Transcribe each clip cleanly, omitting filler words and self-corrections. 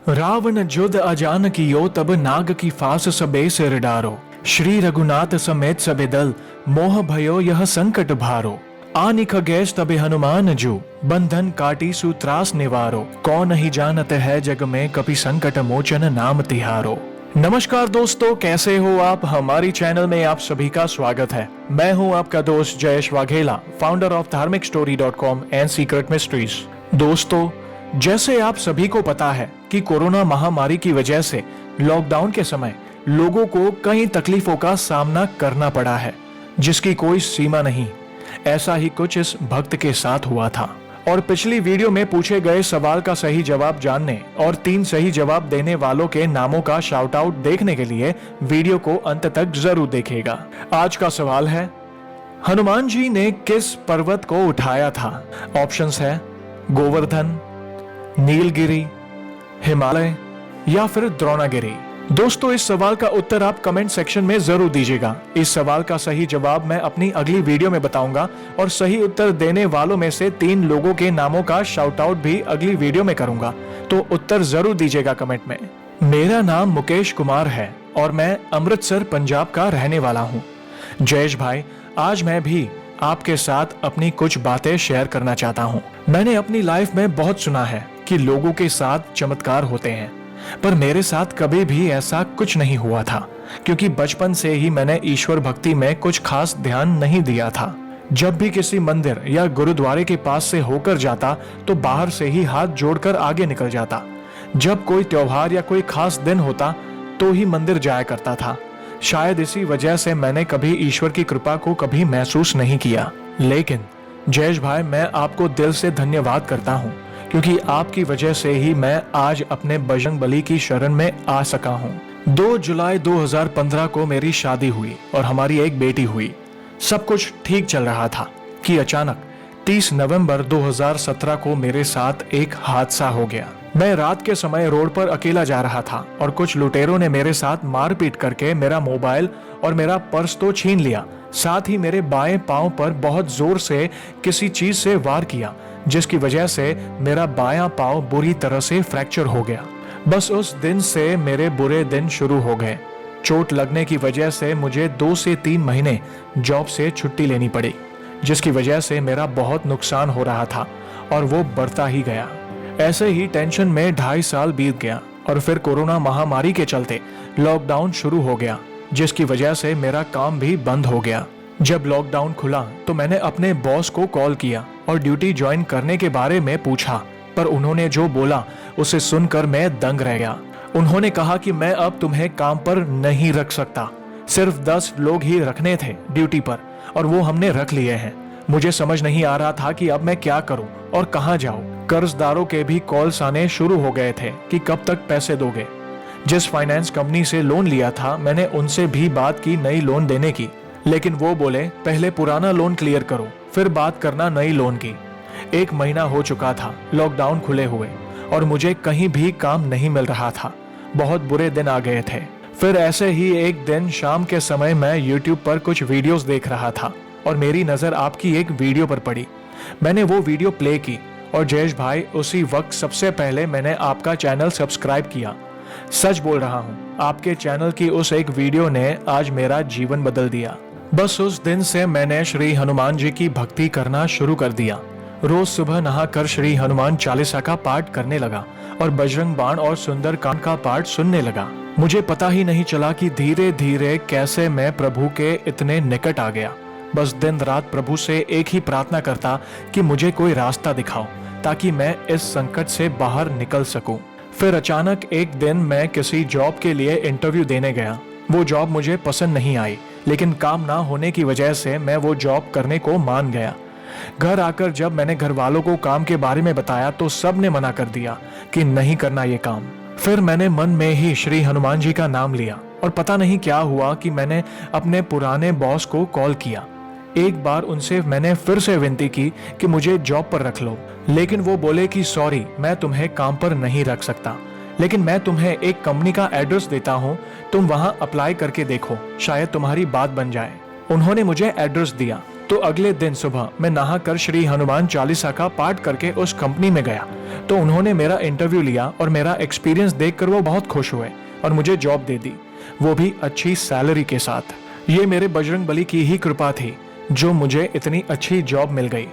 रावण जुद अजान कियो तब नाग की फास सबे सिर डारो। श्री रघुनाथ समेत सबे दल मोह भयो यह संकट भारो। आनिक गैस तबे हनुमान जो बंधन काटी सूत्रास निवारो। कौन नहीं जानत है जग में कपि संकट मोचन नाम तिहारो। नमस्कार दोस्तों, कैसे हो आप। हमारी चैनल में आप सभी का स्वागत है। मैं हूं आपका दोस्त जयेश वाघेला, फाउंडर ऑफ धार्मिकस्टोरी.com एंड सीक्रेट मिस्ट्रीज। दोस्तों, जैसे आप सभी को पता है कि कोरोना महामारी की वजह से लॉकडाउन के समय लोगों को कई तकलीफों का सामना करना पड़ा है, जिसकी कोई सीमा नहीं। ऐसा ही कुछ इस भक्त के साथ हुआ था। और पिछली वीडियो में पूछे गए सवाल का सही जवाब जानने और 3 सही जवाब देने वालों के नामों का शाउट आउट देखने के लिए वीडियो को अंत तक जरूर देखिएगा। आज का सवाल है, हनुमान जी ने किस पर्वत को उठाया था। ऑप्शंस है गोवर्धन, नीलगिरी, हिमालय या फिर द्रोणागिरी। दोस्तों, इस सवाल का उत्तर आप कमेंट सेक्शन में जरूर दीजिएगा। इस सवाल का सही जवाब मैं अपनी अगली वीडियो में बताऊंगा और सही उत्तर देने वालों में से 3 लोगों के नामों का शाउट आउट भी अगली वीडियो में करूंगा, तो उत्तर जरूर दीजिएगा कमेंट में। मेरा नाम मुकेश कुमार है और मैं अमृतसर पंजाब का रहने वाला हूँ। जयेश भाई, आज मैं भी आपके साथ अपनी कुछ बातें शेयर करना चाहता हूँ। मैंने अपनी लाइफ में बहुत सुना है कि लोगों के साथ चमत्कार होते हैं, पर मेरे साथ कभी भी ऐसा कुछ नहीं हुआ था, क्योंकि बचपन से ही मैंने ईश्वर भक्ति में कुछ खास ध्यान नहीं दिया था। जब भी किसी मंदिर या गुरुद्वारे के पास से होकर जाता तो बाहर से ही हाथ जोड़कर आगे निकल जाता। जब कोई त्योहार या कोई खास दिन होता तो ही मंदिर जाया करता था। शायद इसी वजह से मैंने कभी ईश्वर की कृपा को कभी महसूस नहीं किया। लेकिन जयेश भाई, मैं आपको दिल से धन्यवाद करता हूँ, क्योंकि आपकी वजह से ही मैं आज अपने बजरंगबली की शरण में आ सका हूँ। 2 जुलाई 2015 को मेरी शादी हुई और हमारी एक बेटी हुई। सब कुछ ठीक चल रहा था कि अचानक 30 नवंबर 2017 को मेरे साथ एक हादसा हो गया। मैं रात के समय रोड पर अकेला जा रहा था और कुछ लुटेरों ने मेरे साथ मारपीट करके मेरा मोबाइल और मेरा पर्स तो छीन लिया, साथ ही मेरे बाएं पांव पर बहुत जोर से किसी चीज से वार किया, जिसकी वजह से मेरा बायां पांव बुरी तरह से फ्रैक्चर हो गया। बस उस दिन से मेरे बुरे दिन शुरू हो गए। चोट लगने की वजह से मुझे 2 से 3 महीने जॉब से छुट्टी लेनी पड़ी, जिसकी वजह से मेरा बहुत नुकसान हो रहा था और वो बढ़ता ही गया। ऐसे ही टेंशन में 2.5 साल बीत गया और फिर कोरोना महामारी के चलते लॉकडाउन शुरू हो गया, जिसकी वजह से मेरा काम भी बंद हो गया। जब लॉकडाउन खुला तो मैंने अपने बॉस को कॉल किया और ड्यूटी ज्वाइन करने के बारे में पूछा, पर उन्होंने जो बोला उसे सुनकर मैं दंग रह गया। उन्होंने कहा कि मैं अब तुम्हें काम पर नहीं रख सकता। सिर्फ 10 लोग ही रखने थे ड्यूटी पर और वो हमने रख लिए हैं। मुझे समझ नहीं आ रहा था कि अब मैं क्या करूं और कहां जाऊं। कर्जदारों के भी कॉल्स आने शुरू हो गए थे कि कब तक पैसे दोगे। जिस फाइनेंस कंपनी से लोन लिया था मैंने उनसे भी बात की नई लोन देने की, लेकिन वो बोले पहले पुराना लोन क्लियर करो फिर बात करना नई लोन की। 1 महीना हो चुका था लॉकडाउन खुले हुए और मुझे कहीं भी काम नहीं मिल रहा था। बहुत बुरे दिन आ गए थे। फिर ऐसे ही एक दिन शाम के समय मैं YouTube पर कुछ वीडियोस देख रहा था और मेरी नजर आपकी एक वीडियो पर पड़ी। मैंने वो वीडियो प्ले की और जयेश भाई, उसी वक्त सबसे पहले मैंने आपका चैनल सब्सक्राइब किया। सच बोल रहा हूँ, आपके चैनल की उस एक वीडियो ने आज मेरा जीवन बदल दिया। बस उस दिन से मैंने श्री हनुमान जी की भक्ति करना शुरू कर दिया। रोज सुबह नहाकर श्री हनुमान चालीसा का पाठ करने लगा और बजरंग बाण और सुंदरकांड का पाठ सुनने लगा। मुझे पता ही नहीं चला कि धीरे धीरे कैसे मैं प्रभु के इतने निकट आ गया। बस दिन रात प्रभु से एक ही प्रार्थना करता कि मुझे कोई रास्ता दिखाओ ताकि मैं इस संकट से बाहर निकल सकूं। फिर अचानक एक दिन मैं किसी जॉब के लिए इंटरव्यू देने गया। वो जॉब मुझे पसंद नहीं आई, लेकिन काम ना होने की वजह से मैं वो जॉब करने को मान गया। घर आकर जब मैंने घर वालों को काम के बारे में बताया तो सब ने मना कर दिया कि नहीं करना ये काम। फिर मैंने मन में ही श्री हनुमान जी का नाम लिया और पता नहीं क्या हुआ कि मैंने अपने पुराने बॉस को कॉल किया। एक बार उनसे मैंने फिर से विनती की कि मुझे जॉब पर रख लो, लेकिन वो बोले कि सॉरी, मैं तुम्हें काम पर नहीं रख सकता, लेकिन मैं तुम्हें एक कंपनी का एड्रेस देता हूँ, तुम वहां अप्लाई करके देखो, शायद तुम्हारी बात बन जाए। उन्होंने मुझे एड्रेस दिया तो अगले दिन सुबह मैं नहाकर श्री हनुमान चालीसा का पाठ करके उस कंपनी में गया। तो उन्होंने मेरा इंटरव्यू लिया और मेरा एक्सपीरियंस देखकर वो बहुत खुश हुए और मुझे जॉब दे दी, वो भी अच्छी सैलरी के साथ। ये मेरे बजरंगबली की ही कृपा थी जो मुझे इतनी अच्छी जॉब मिल गई।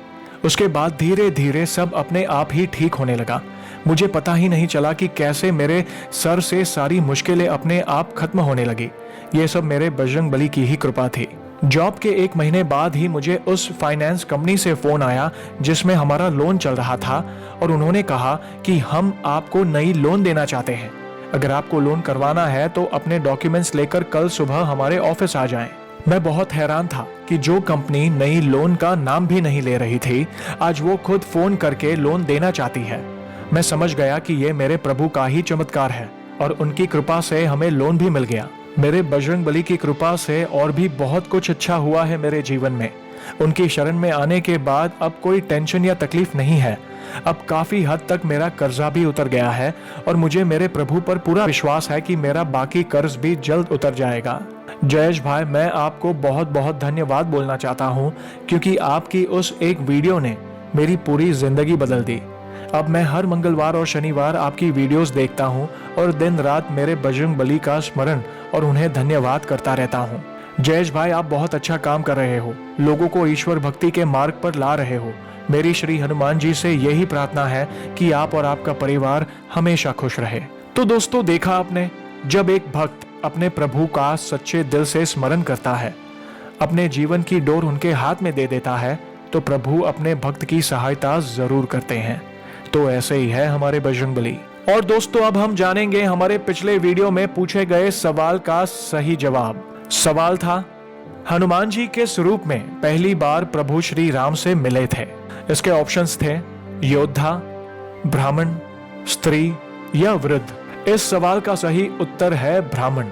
उसके बाद धीरे धीरे सब अपने आप ही ठीक होने लगा। मुझे पता ही नहीं चला कि कैसे मेरे सर से सारी मुश्किलें अपने आप खत्म होने लगी। ये सब मेरे बजरंगबली की ही कृपा थी। जॉब के 1 महीने बाद ही मुझे उस फाइनेंस कंपनी से फोन आया जिसमें हमारा लोन चल रहा था, और उन्होंने कहा कि हम आपको नई लोन देना चाहते हैं। अगर आपको लोन करवाना है तो अपने डॉक्यूमेंट्स लेकर कल सुबह हमारे ऑफिस आ जाएं। मैं बहुत हैरान था कि जो कंपनी नई लोन का नाम भी नहीं ले रही थी, आज वो खुद फोन करके लोन देना चाहती है। मैं समझ गया कि ये मेरे प्रभु का ही चमत्कार है और उनकी कृपा से हमें लोन भी मिल गया। मेरे बजरंगबली की कृपा से और भी बहुत कुछ अच्छा हुआ है मेरे जीवन में। उनकी शरण में आने के बाद अब कोई टेंशन या तकलीफ नहीं है। अब काफी हद तक मेरा कर्जा भी उतर गया है और मुझे मेरे प्रभु पर पूरा विश्वास है कि मेरा बाकी कर्ज भी जल्द उतर जाएगा। जयेश भाई, मैं आपको बहुत बहुत धन्यवाद बोलना चाहता हूँ, क्योंकि आपकी उस एक वीडियो ने मेरी पूरी जिंदगी बदल दी। अब मैं हर मंगलवार और शनिवार आपकी वीडियोस देखता हूँ और दिन रात मेरे बजरंगबली का स्मरण और उन्हें धन्यवाद करता रहता हूँ। जयेश भाई, आप बहुत अच्छा काम कर रहे हो, लोगों को ईश्वर भक्ति के मार्ग पर ला रहे हो। मेरी श्री हनुमान जी से यही प्रार्थना है कि आप और आपका परिवार हमेशा खुश रहे। तो दोस्तों, देखा आपने, जब एक भक्त अपने प्रभु का सच्चे दिल से स्मरण करता है, अपने जीवन की डोर उनके हाथ में दे देता है, तो प्रभु अपने भक्त की सहायता जरूर करते हैं। तो ऐसे ही है हमारे बजरंगबली। और दोस्तों, अब हम जानेंगे हमारे पिछले वीडियो में पूछे गए सवाल का सही जवाब। सवाल था, हनुमान जी किस रूप में पहली बार प्रभु श्री राम से मिले थे? इसके ऑप्शंस थे योद्धा, ब्राह्मण, स्त्री या वृद्ध। इस सवाल का सही उत्तर है ब्राह्मण।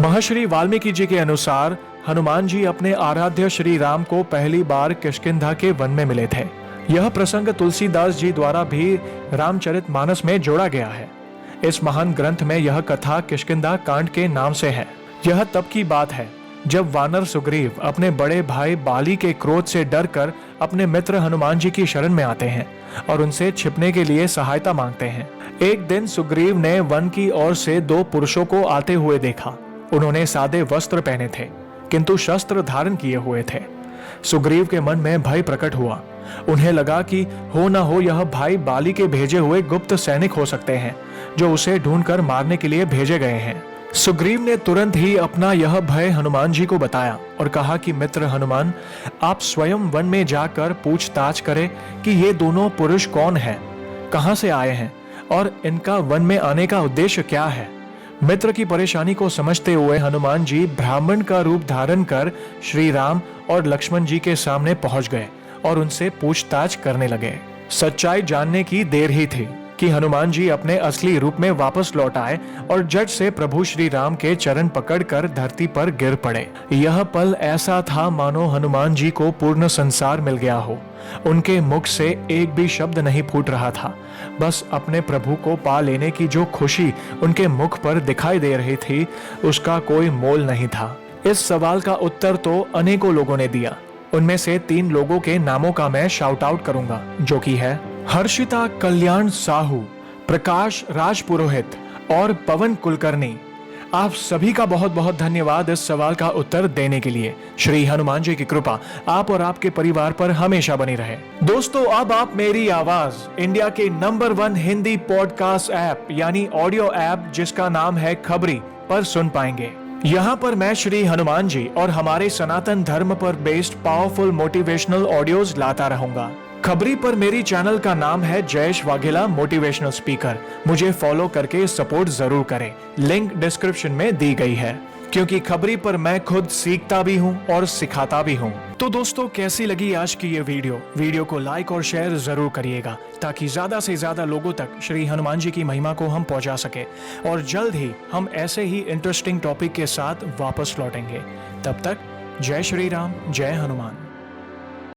महर्षि वाल्मीकि जी के अनुसार हनुमान जी अपने आराध्य श्री राम को पहली बार किष्किंधा के वन में मिले थे। यह प्रसंग तुलसीदास जी द्वारा भी रामचरितमानस में जोड़ा गया है। इस महान ग्रंथ में यह कथा किष्किंधा कांड के नाम से है। यह तब की बात है जब वानर सुग्रीव अपने बड़े भाई बाली के क्रोध से डरकर अपने मित्र हनुमान जी की शरण में आते हैं और उनसे छिपने के लिए सहायता मांगते हैं। एक दिन सुग्रीव ने वन की ओर से 2 पुरुषों को आते हुए देखा। उन्होंने सादे वस्त्र पहने थे किंतु शस्त्र धारण किए हुए थे। सुग्रीव के मन में भय प्रकट हुआ। उन्हें लगा कि हो न हो यह भाई बाली के भेजे हुए गुप्त सैनिक हो सकते हैं जो उसे ढूंढकर मारने के लिए भेजे गए हैं। सुग्रीव ने तुरंत ही अपना यह भय हनुमान जी को बताया और कहा कि मित्र हनुमान, आप स्वयं वन में जाकर पूछताछ करें कि ये दोनों पुरुष कौन हैं, कहां से आए हैं और इनका वन में आने का उद्देश्य क्या है। मित्र की परेशानी को समझते हुए हनुमान जी ब्राह्मण का रूप धारण कर श्री राम और लक्ष्मण जी के सामने पहुंच गए और उनसे पूछताछ करने लगे। सच्चाई जानने की देर ही थी कि हनुमान जी अपने असली रूप में वापस लौट आए और झट से प्रभु श्री राम के चरण पकड़कर धरती पर गिर पड़े। यह पल ऐसा था मानो हनुमान जी को पूर्ण संसार मिल गया हो। उनके मुख से एक भी शब्द नहीं फूट रहा था। बस अपने प्रभु को पा लेने की जो खुशी उनके मुख पर दिखाई दे रही थी, उसका कोई मोल नहीं था। इस सवाल का उत्तर तो अनेकों लोगों ने दिया। उनमें से 3 लोगों के नामों का मैं शाउट आउट करूंगा, जो कि है हर्षिता कल्याण साहू, प्रकाश राजपुरोहित और पवन कुलकर्णी। आप सभी का बहुत बहुत धन्यवाद इस सवाल का उत्तर देने के लिए। श्री हनुमान जी की कृपा आप और आपके परिवार पर हमेशा बनी रहे। दोस्तों, अब आप मेरी आवाज इंडिया के नंबर 1 हिंदी पॉडकास्ट ऐप यानी ऑडियो ऐप जिसका नाम है खबरी पर सुन पाएंगे। यहाँ पर मैं श्री हनुमान जी और हमारे सनातन धर्म पर बेस्ड पावरफुल मोटिवेशनल ऑडियोज लाता रहूंगा। खबरी पर मेरी चैनल का नाम है जयेश वाघेला मोटिवेशनल स्पीकर। मुझे फॉलो करके सपोर्ट जरूर करें। लिंक डिस्क्रिप्शन में दी गई है, क्योंकि खबरी पर मैं खुद सीखता भी हूं और सिखाता भी हूं। तो दोस्तों, कैसी लगी आज की ये वीडियो को लाइक और शेयर जरूर करिएगा, ताकि ज्यादा से ज्यादा लोगों तक श्री हनुमान जी की महिमा को हम पहुंचा सके। और जल्द ही हम ऐसे ही इंटरेस्टिंग टॉपिक के साथ वापस लौटेंगे। तब तक जय श्री राम, जय हनुमान।